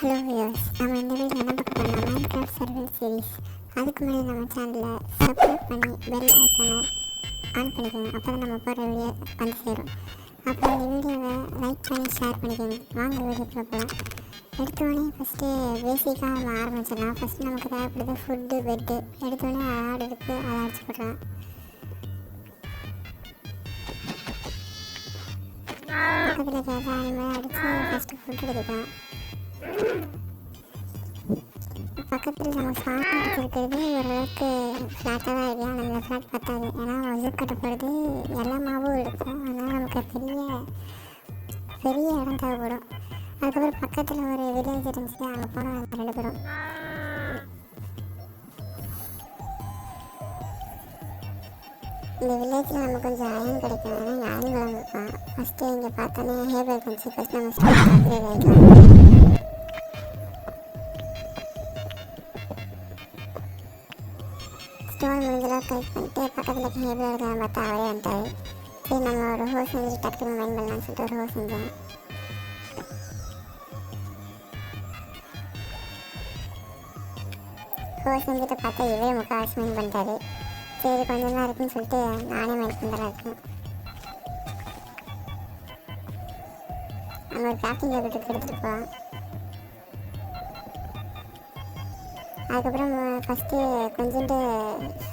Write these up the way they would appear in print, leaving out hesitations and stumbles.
Hello viewers, நம்ம இந்த video என்ன பார்க்க போறோம்னா மைன்கிராஃப்ட் சர்வைவல் சீரிஸ். அதுக்கு முன்னாடி நம்ம சேனலை சப்ஸ்கிரைப் பண்ணி பெல் ஐக்கானை ஆன் பண்ணிக்கோங்க. அப்போ தான் நம்ம போடுற வீடியோ வந்து சேரும். அப்புறம் இந்த வீடியோவை லைக் பண்ணி ஷேர் பண்ணிக்கோங்க. வாங்க வீடியோக்குள்ள போகலாம். எடுத்தோடனே ஃபஸ்ட்டு பேசிக்காக நம்ம ஆரம்பிச்சிடலாம். ஃபஸ்ட்டு நமக்கு தேவைப்படுது ஃபுட்டு, பெட்டு. எடுத்தோடனே ஆடு இருக்குது, அதை அடிச்சு போடலாம். பக்கத்தில் இருக்கிற அனிமல் அடித்து ஃபஸ்ட்டு ஃபுட் எடுத்துக்கலாம். பக்கத்தில் நம்ம ஃப்ளாட் எடுத்துருக்கிறது ஓரளவுக்கு ஃப்ளாட்டாக தான் இருக்குது. ஆனால் இந்த ஃப்ளாட் பத்தாது, ஏன்னா ஒசூர் கட்டப்படுறது எல்லா மாவும் இருக்கும். அதனால் நமக்கு பெரிய இடம் தேவைப்படும். அதுக்கப்புறம் பக்கத்தில் ஒரு வில்லேஜ் இருந்துச்சு, அங்கே போனால் நாங்கள் 2 பேரும். இந்த வில்லேஜில் நமக்கு கொஞ்சம் அயன் கிடைக்கும். ஏன்னா இங்கே அயன் வளம் இருக்கும். ஃபஸ்ட்டு இங்கே பார்த்தோன்னே ஹேபர் கொஞ்சம் ஃபஸ்ட் நம்ம ஸ்டோன் அப்கிரேட் ஆகிக்கலாம். ஸ்டோன் முடிஞ்சலாம் கலெக்ட் பண்ணிட்டு பக்கத்தில் ஹேபர் இருக்கலாம் பார்த்தா அவரே வந்துட்டார். சரி, நம்ம ஒரு ஹோஸ் செஞ்சு டக்குனு மைண்ட் பண்ணலாம்னு சொல்லிட்டு ஒரு ஹோஸ் செஞ்சேன். ஹோஸ் செஞ்சுட்டு பார்த்தா இவரே முக்கால்வாசி மைண்ட் பண்ணிட்டாரு. சரி, கொஞ்சம் தான் இருக்குன்னு சொல்லிட்டு நானே மைண்ட் பண்ணுறதா இருக்கேன். நம்ம ஒரு கிராஃப்டிங் டேபிள் எடுத்துகிட்டு போகலாம். அதுக்கப்புறம் ஃபஸ்ட்டு கொஞ்சோண்டு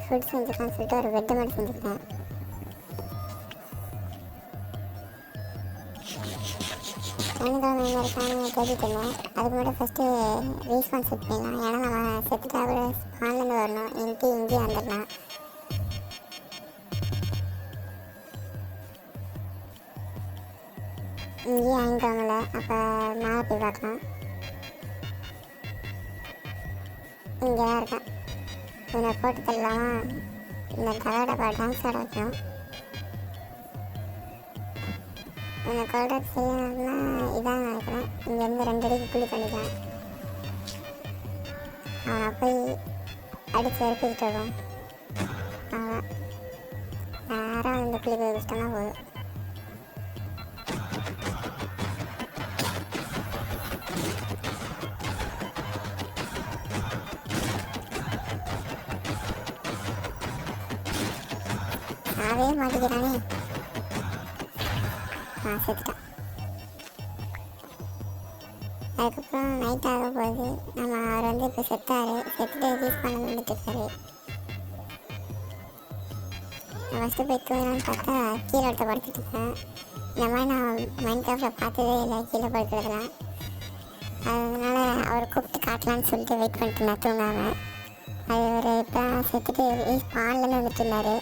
ஃபுட் செஞ்சுக்கலாம்னு சொல்லிட்டு ஒரு பெட்டு மாதிரி செஞ்சுக்கிட்டேன். டைனிங் எங்கே இருக்கான்னு தேடிட்டு இருந்தேன். அதுக்கு முன்னாடி ஃபஸ்ட்டு ரீஸ்பான் செட் பண்ணலாம். ஏன்னா நம்ம செத்துட்டா கூட ஸ்பான்லேருந்து வரணும், இங்கேயும் வந்துடலாம். இங்கேயும் வாங்கிக்கோங்கள, அப்போ மேலே போய் பார்க்கலாம். இங்கே தான் இருக்கேன். இதை போட்டு தரலாமா? இந்த கலோட டான்ஸ் ஆட வைக்கணும். இந்த கலோட செய்யணும்னா இதான் நினைக்கிறேன். இங்கேருந்து 2 அடிக்கு குழி பண்ணிக்கலாம். அவனை போய் அடித்து வெறுப்பிக்கிட்டு வரும். அவன் நேரம் இந்த குழி போய் வச்சிட்டோம்னா போதும். சாவே மாட்டிக்கிறானே. செத்துட்டான். அதுக்கப்புறம் நைட் ஆக போகுது. நம்ம அவர் இப்போ செத்துட்டு ரீஸ் பண்ண வந்துட்டுருக்காரு. நான் ஃபஸ்ட்டு போய் தூங்கலான்னு பார்த்தா கீழே எடுத்து படுத்துட்டு இருக்கேன். இந்த மாதிரி நான் மைன்கிராஃப்டில் பார்த்ததே இல்லை, கீழே படுக்கிறதுலாம். அதனால் அவர் கூப்பிட்டு காட்டலான்னு சொல்லிட்டு வெயிட் பண்ணிட்டு இருந்தேன் தூங்காமல். அது ஒரு இப்போ செத்துட்டு ஸ்பான்லேருந்து வந்துட்டு இருந்தார்.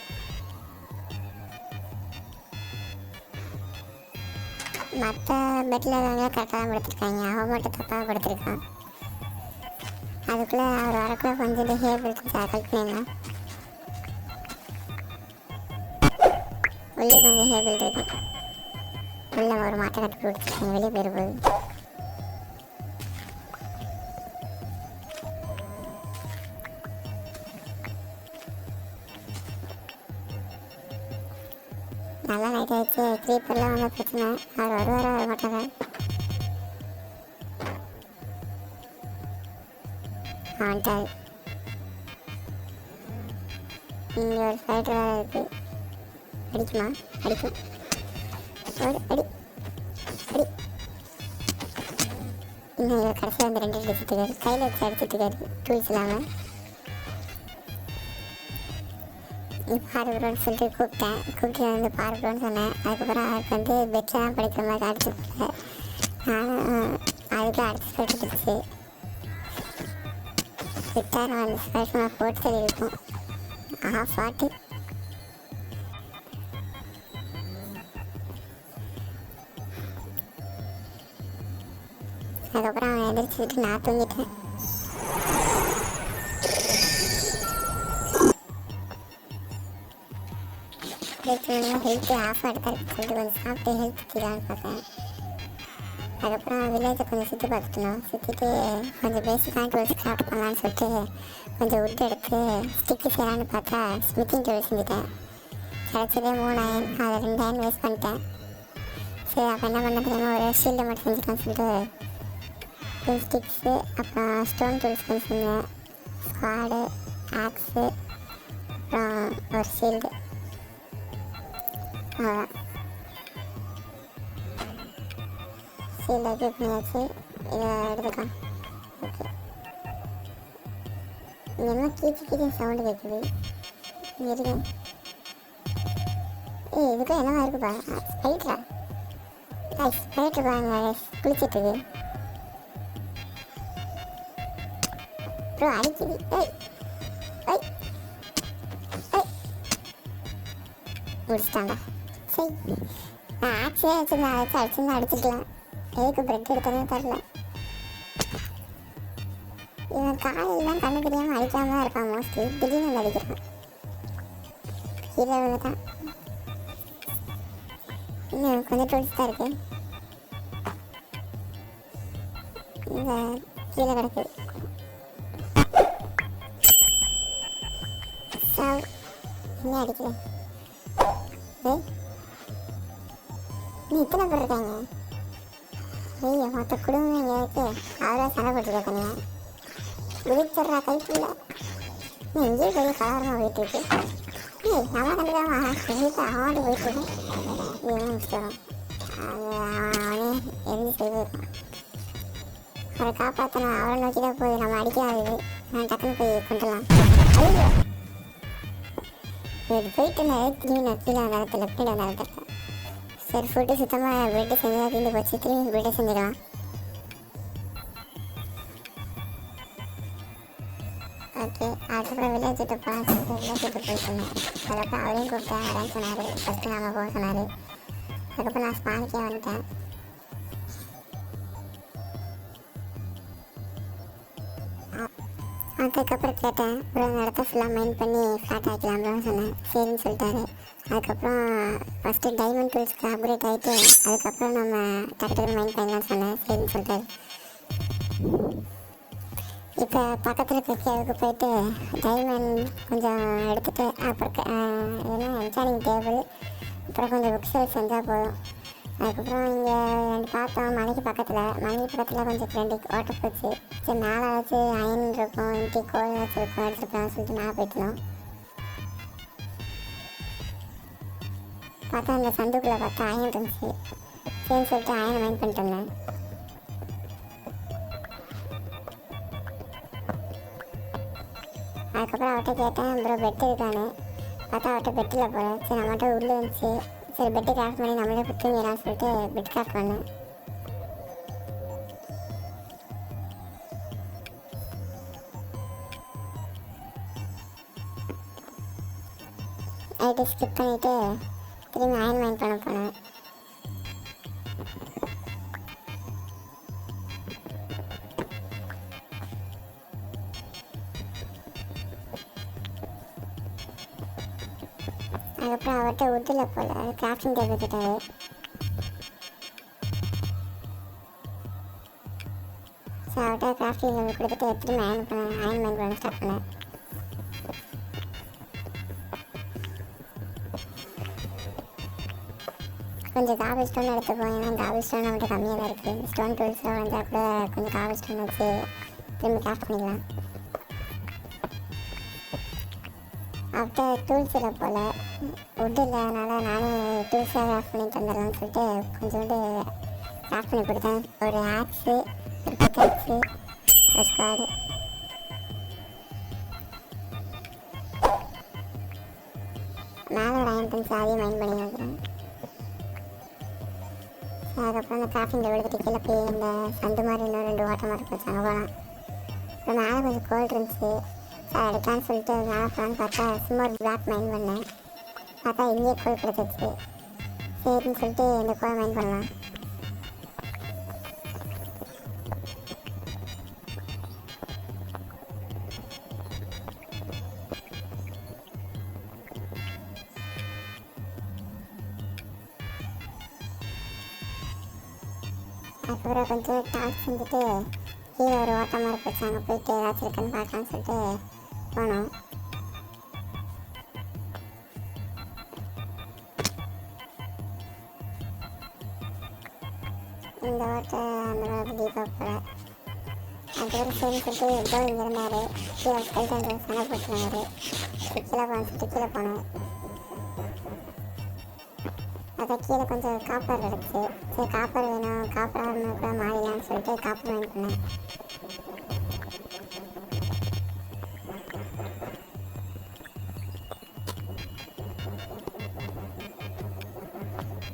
மற்ற பெட்டில் இருக்கவங்க கரெக்டாக தான் படுத்திருக்காங்க, அவன் மட்டும் தப்பாக படுத்திருக்கான். அதுக்குள்ளே அவர் வரக்குள்ளே கொஞ்சம் ஹேபிள் கலெக்ட் பண்ணிடலாம். உள்ளே கொஞ்சம் ஹேபிள் இருக்கு. உள்ளே ஒரு மாட்டை கட்டி பிடிச்சிருக்காங்க, வெளியே போயிருப்போது. நல்லா நைட் ஆகிடுச்சு. க்ரீப்பர்லாம் வந்து பிரச்சனை. அவர் வர மாட்டாங்க. வந்துட்டார். இங்கே ஒரு ஃபைட்டர் வேறு இருக்குது. அடிக்குமா? அடிக்கும். ஒரு அடி அடி. இன்னும் இவர் கடைசியாக வந்து 2 அடிச்சுட்டுருக்காரு. கையில் வச்சு அடிச்சுட்டுருக்காரு டூல்ஸ் இல்லாமல். நீ பாருன்னு சொல்லிட்டு கூப்பிட்டு வந்து பாருன்னு சொன்னேன். அதுக்கப்புறம் அவருக்கு வந்து பெட்டில் தான் படிக்கிற மாதிரி அடிச்சு போட்டேன். நானும் அதுக்கு அடிச்சு போட்டுருச்சு. விட்டார் வந்து ஸ்பெஷலாக போட்டு சொல்லி இருக்கும். பாட்டு அதுக்கப்புறம் அவன் எதிர்த்துக்கிட்டு நான் தூங்கிட்டேன். ஹெல்த்து ஆஃப் எடுத்தாரு சொல்லிட்டு கொஞ்சம் சாப்பிட்டு ஹெல்த் தீரான்னு பார்த்தேன். அதுக்கப்புறம் வில்லேஜை கொஞ்சம் சுற்றி பார்த்துட்டோம். சுற்றிட்டு கொஞ்சம் பேசிக்கான டூல்ஸ் கிராஃப்ட் பண்ணலான்னு சொல்லிட்டு கொஞ்சம் உட் எடுத்து ஸ்டிக்கு செய்யலான்னு பார்த்தா ஸ்மித்திங் டூல் செஞ்சுட்டேன். கிடச்சதே 3 அயன், அதை 2 அயன் வேஸ்ட் பண்ணிட்டேன். சரி, அப்போ என்ன பண்ண தெரியாமல் ஒரு ஷீல்டு மட்டும் செஞ்சுக்கலான்னு சொல்லிட்டு ஸ்டிக்ஸு, அப்புறம் ஸ்டோன் டூல்ஸ் கொஞ்சம், ஸ்குவாடு, ஆக்ஸு, அப்புறம் ஒரு ஷீல்டு. அவ்வளோதான். ஷீல்டை எக்யூப் பண்ணியாச்சு. இதை எடுத்துக்கலாம். ஓகே, இங்கே என்ன கீச்சு சவுண்டு கேட்குது. இருங்க. இதுக்கும் என்னவா இருக்குப்பா? ஸ்பைட்ரா? ஸ்பைட்ரு பாருங்க, குளிச்சிட்ருக்கு. ப்ரோ அடிக்குது. ஏய் ஏய் ஏய், முடிச்சிட்டாண்டா. சரி, நான் ஆக்சியே வச்சுருந்தேன், அதை வச்சு அடிச்சிருந்தா அடிச்சுக்கலாம். எதுக்கு பிரெட் எடுத்ததுன்னு தெரில. இவன் காலையெல்லாம் கண்ணு தெரியாமல் அடிக்காம தான் இருப்பான் மோஸ்ட்லி. திடீர்னு வந்து அடிக்கிறான். கீழே விழுந்து தான். இன்னும் கொஞ்சம் டூல்ஸ் தான் இருக்குது. இந்த கீழே கிடக்குது. சாவு. என்ன அடிக்கல? ஏய், நீ இத்தனை பேர் இருக்காங்க. ஐயோ, மொத்த குடும்பம் இங்கே இருக்கு. அவராக சண்டை போட்டுருக்க தனியாக. விழிச்சிட்றா கைக்குள்ள. நீ எங்கேயும் பெரிய கலவரமாக போயிட்டுருக்கு. ஏய், நம்ம கண்டுக்காம வீட்டை அவன் போயிட்டுருக்கு. இது முடிச்சிடும். அது அவனே எரிஞ்சு செய்திருக்கான். அவரை காப்பாற்றணும். அவரை நோக்கி தான் போய் நம்ம அடிக்காது. நான் டக்குன்னு போய் கொண்டுலாம். ஐயோ, இது போயிட்டு நான் திரும்பி நான் கீழே அந்த இடத்துல லெஃப்ட் அந்த இடத்துல. சரி, ஃபுட்டு சுத்தமாக பிரெட்டு செஞ்சுதான் தீர்ந்து போச்சு. திரும்பி பிரெட்டை செஞ்சுக்கலாம். ஓகே, அதுக்கப்புறம் வில்லேஜிட்டு போகலாம் சொல்லிட்டு வில்லேஜிட்டு போயிட்டுருந்தேன். அதுக்கப்புறம் அவரையும் கூப்பிட்டேன். வரேன்னு சொன்னார். ஃபஸ்ட்டு நாம் போக சொன்னார். அதுக்கப்புறம் நான் ஸ்பானுக்கே வந்துட்டேன். அதுக்கப்புறம் கேட்டேன், ஒரு இடத்த ஃபுல்லாக மைண்ட் பண்ணி ஃப்ளாட் ஆகிக்கலாம்னு சொன்னேன். சரின்னு சொல்லிட்டாரு. அதுக்கப்புறம் ஃபஸ்ட்டு டைமண்ட் டூல்ஸ்க்கு அப்கிரேட் ஆகிட்டு அதுக்கப்புறம் நம்ம டக்கு மைண்ட் பண்ணலாம்னு சொன்னேன். சரின்னு சொல்லிட்டாரு. இப்போ பக்கத்தில் இருக்க கேவுக்கு போயிட்டு டைமண்ட் கொஞ்சம் எடுத்துகிட்டு அப்புறம் ஏன்னா என்சானிங் டேபிள் அப்புறம் கொஞ்சம் புக் செல் செஞ்சால் போதும். அதுக்கப்புறம் இங்கே ரெண்டு பார்த்தோம். மலைக்கு பக்கத்தில் கொஞ்சம் 2 வாட்டர் போச்சு. சரி, மேலே வச்சு அயன் இருக்கும், இன்ட்டி கோல் வச்சுருக்கோம், எடுத்துருக்கோம் சொல்லிட்டு மேலே போயிட்டுனோம். பார்த்தா அந்த சந்துக்குள்ளே பார்த்தா அயன் இருந்துச்சு. சரின்னு சொல்லிட்டு அயனை மைண்ட் பண்ணிட்டு இருந்தேன். அதுக்கப்புறம் அவர்கிட்ட கேட்டேன், அப்புறம் பெட்டு இருக்கானு. பார்த்தா அவர்கிட்ட பெட்டில் போகிறேன். சரி, நம்மகிட்ட உள்ளே இருந்துச்சு. சரி, பெட்டு கிராஃப்ட் பண்ணி நம்மளே தூங்கிடலாம்னு சொல்லிட்டு பெட் கிராஃப்ட் பண்ணேன். ஐடி ஸ்கிப் பண்ணிவிட்டு திரும்பி அயன் மைண்ட் பண்ண போனேன். அதுக்கப்புறம் அவர்கிட்ட உட்டில் போல கிராஃப்டிங் டேபிள் கிட்டாரு. ஸோ அவர்கிட்ட கிராஃப்டிங் டேபிள் கொடுத்துட்டு திரும்பி அயன் மைண்ட் பண்ண ஸ்டார்ட் பண்ணேன். கொஞ்சம் காபல் ஸ்டோன் எடுத்துப்போம். ஏன்னா காபல் ஸ்டோன் நம்மகிட்ட கம்மியாக தான் இருக்குது. ஸ்டோன் டூல்ஸில் வந்தால் கூட கொஞ்சம் காபல் ஸ்டோன் வச்சு திரும்பி கிராஃப்ட் பண்ணிக்கலாம். ஆஃப்டர் டூல்ஸில் போல் உட்டு இல்லாதனால நானே டூல்ஸாக கிராஃப்ட் பண்ணி தந்துடலாம்னு சொல்லிட்டு கொஞ்சோண்டு கிராஃப்ட் பண்ணி கொடுத்தேன். ஒரு ஆக்ஸு, ஒரு பிக்காக்ஸு, ஒரு ஸ்குவாடு. மேலே ஒரு அயன் இருந்துச்சு, அதையும் மைண்ட் பண்ணி வைக்கிறேன். அதுக்கப்புறம் அந்த கிராஃப்டிங் டேபிள் எடுத்துகிட்டு கீழே போய் இந்த சந்து மாதிரி இன்னும் 2 வாட்டர் மார்க் வச்சாங்க போகலாம். அப்புறம் மேலே கொஞ்சம் கோல்டு இருந்துச்சு. சார் எடுக்கலான்னு சொல்லிட்டு மேலே போகலான்னு பார்த்தா சும்மா ஒரு பிளாக் மைண்ட் பண்ணேன். பார்த்தா இங்கேயே கோல் கிடச்சிச்சு. சரின்னு சொல்லிட்டு இந்த கோலை மைண்ட் பண்ணலாம். அதுக்கப்புறம் கொஞ்சம் டாஸ்க் செஞ்சுட்டு கீழே ஒரு வாட்டர் மார்க் வச்சாங்க. போயிட்டு ஏதாச்சும் இருக்குன்னு பார்க்கலான்னு சொல்லிட்டு போனோம். இந்த வாட்டர் அந்த மாதிரி தீபா போல அதுக்கப்புறம் சரின்னு சொல்லிட்டு ஏதோ இங்கே இருந்தார். கீழே ஸ்கெல்டன் சண்டை போட்டுருந்தார். கீழே போனேன் கீழே போனேன். அதை கீழே கொஞ்சம் காப்பர் கிடச்சி. சரி காப்பர் வேணும், காப்பர் கூட மாறிடலான்னு சொல்லிட்டு காப்பர் வாங்கி பண்ணேன்.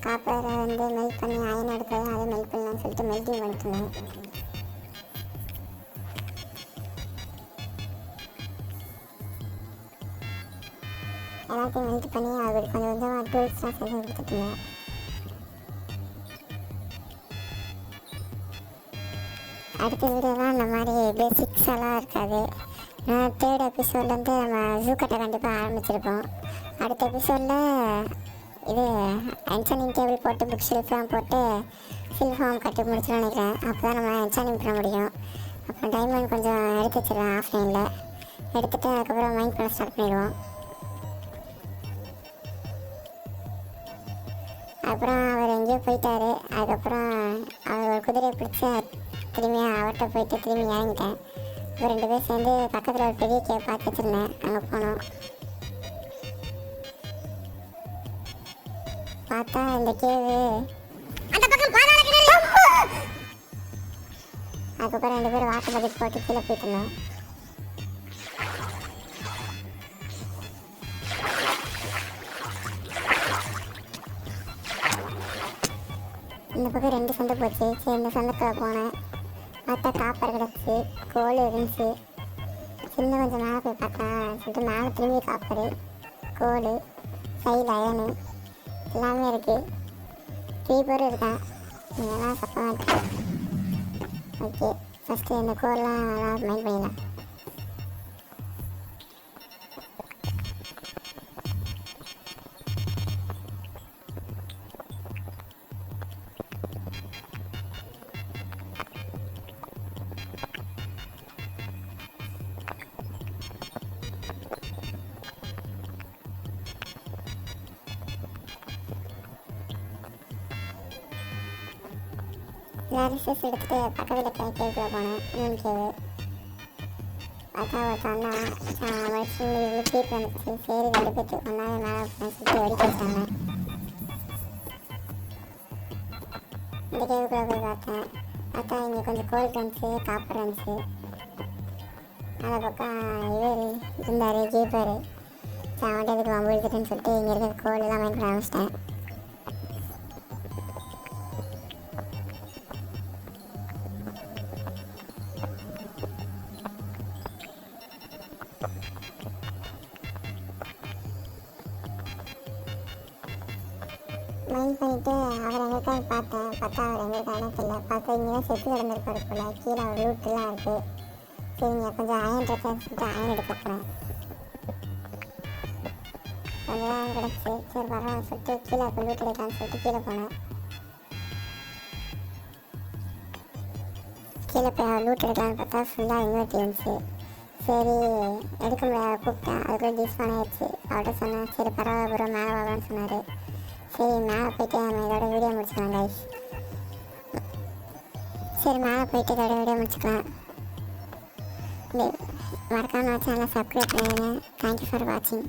காப்பரை மெல்ட் பண்ணி அயன் எடுத்தது அதை மெல்ட் பண்ணலான்னு சொல்லிட்டு மெல்ட்டிங் பண்ணிட்டுருந்தேன். எல்லாத்தையும் மெல்ட் பண்ணி அது கொஞ்சம் கொஞ்சமாக டூல்ஸ்லாம் செஞ்சு கொடுத்துட்டுருந்தேன். அடுத்த வீடியோலாம் இந்த மாதிரி பேசிக்ஸ் எல்லாம் இருக்காது. தேர்ட் எபிசோட்லேருந்து நம்ம ஜூ கட்டை கண்டிப்பாக ஆரம்பிச்சிருப்போம். அடுத்த எபிசோடில் இது என்சானிங் டேபிள் போட்டு புக் ஷெல்ஃப்லாம் போட்டு ஃபார்ம் கட்டி முடிச்சுன்னு நினைக்கிறேன். அப்போ தான் நம்ம என்சானிங் பண்ண முடியும். அப்புறம் டைமண்ட் கொஞ்சம் எடுத்து வச்சிடலாம் ஆஃப்லைனில். எடுத்துகிட்டு அதுக்கப்புறம் மைண்ட் பண்ண ஸ்டார்ட் பண்ணிடுவோம். அப்புறம் அவர் எங்கேயோ போயிட்டார். அதுக்கப்புறம் அவர் ஒரு குதிரையை பிடிச்சி திரும்பி அவர்கிட்ட போயிட்டு திரும்பி இறங்கிட்டேன். இப்போ 2 பேர் சேர்ந்து பக்கத்தில் ஒரு பெரிய கேவ் பார்த்து வச்சுருந்தேன். அங்கே போனோம். பார்த்தா இந்த கேவு அதுக்கப்புறம் 2 பேரும் வாட்டர் பக்கெட் போட்டு கீழே போயிட்டு இருந்தோம். இந்த பக்கம் 2 சந்தை போச்சு. சரி இந்த சந்தைக்குள்ள போனேன். பார்த்தா காப்பர் கிடச்சி, கோல் இருந்துச்சு. சின்ன கொஞ்சம் மேலே போய் பார்த்தா சொல்லிட்டு மேலே திரும்பி காப்பர், கோல், சைடு அயனு எல்லாமே இருக்குது. கீப்பரும் இருக்கேன். இதெல்லாம் சப்பமாக இருக்கு. ஓகே, ஃபஸ்ட்டு இந்த கோல்லாம் நல்லா மைண்ட் பண்ணிடலாம். ரிசர்ச் எடுத்துகிட்டு பக்கத்தில் கேவுக்குள்ளே போனேன். இன்னொன்று கேவு பார்த்தா ஒருத்தவன்னா மனுஷன் இவ்வளோ கீப் வந்துச்சு. சரி 2 பேர்த்து ஒன்றாவே மேலே சுற்றி வெடிக்க வச்சாங்க. இந்த கேவுக்குள்ளே போய் பார்த்தா இங்கே கொஞ்சம் கோல்டு இருந்துச்சு, காப்பர் இருந்துச்சு. அதை பக்கம் இவர் இருந்தார் கீப்பர். அவன்கிட்ட இதுக்கு வம்பு இழுத்துட்டுன்னு சொல்லிட்டு இங்கே இருக்கிற கோலெல்லாம் மைண்ட் பண்ண ஆரம்பிச்சிட்டேன். மைண்ட் பண்ணிவிட்டு அவர் எங்கே இருக்கான்னு பார்த்தா அவர் எங்கே இருக்கானே தெரியல. பார்த்தா இங்கே தான் செத்து கிடந்திருப்பாரு போல். கீழே அவர் லூட்டெலாம் இருக்குது. சரிங்க கொஞ்சம் அயன் ட்ரெஸ்ஸாக சொல்லிட்டு அயன் எடுக்க போகிறேன். கொஞ்சம் தான் கிடச்சி. சரி பரவாயில்ல சொல்லிட்டு கீழே இப்போ லூட் எடுக்கலான்னு சொல்லிட்டு கீழே போனேன். கீழே போய் லூட் எடுக்கலான்னு பார்த்தா ஃபுல்லாக இன்வெர்ட் இருந்துச்சு. சரி எடுக்க முடியாது கூப்பிட்டேன். அதுக்குள்ளே டிஸ்பான் ஆகிடுச்சு. அவர்கிட்ட சொன்னேன் சரி பரவாயில்ல ப்ரோ மேலே வாங்கன்னு சொன்னார். சரி மேலே போய்ட்டு நம்ம இதோட வீடியோ முடிச்சுக்கலாம் கைஸ். சரி மேலே போய்ட்டு இதோட வீடியோ முடிச்சுக்கலாம். மறக்காமல் சேனலை சப்ஸ்கிரைப் பண்ணிடுங்க. தேங்க்யூ ஃபார் வாட்சிங்.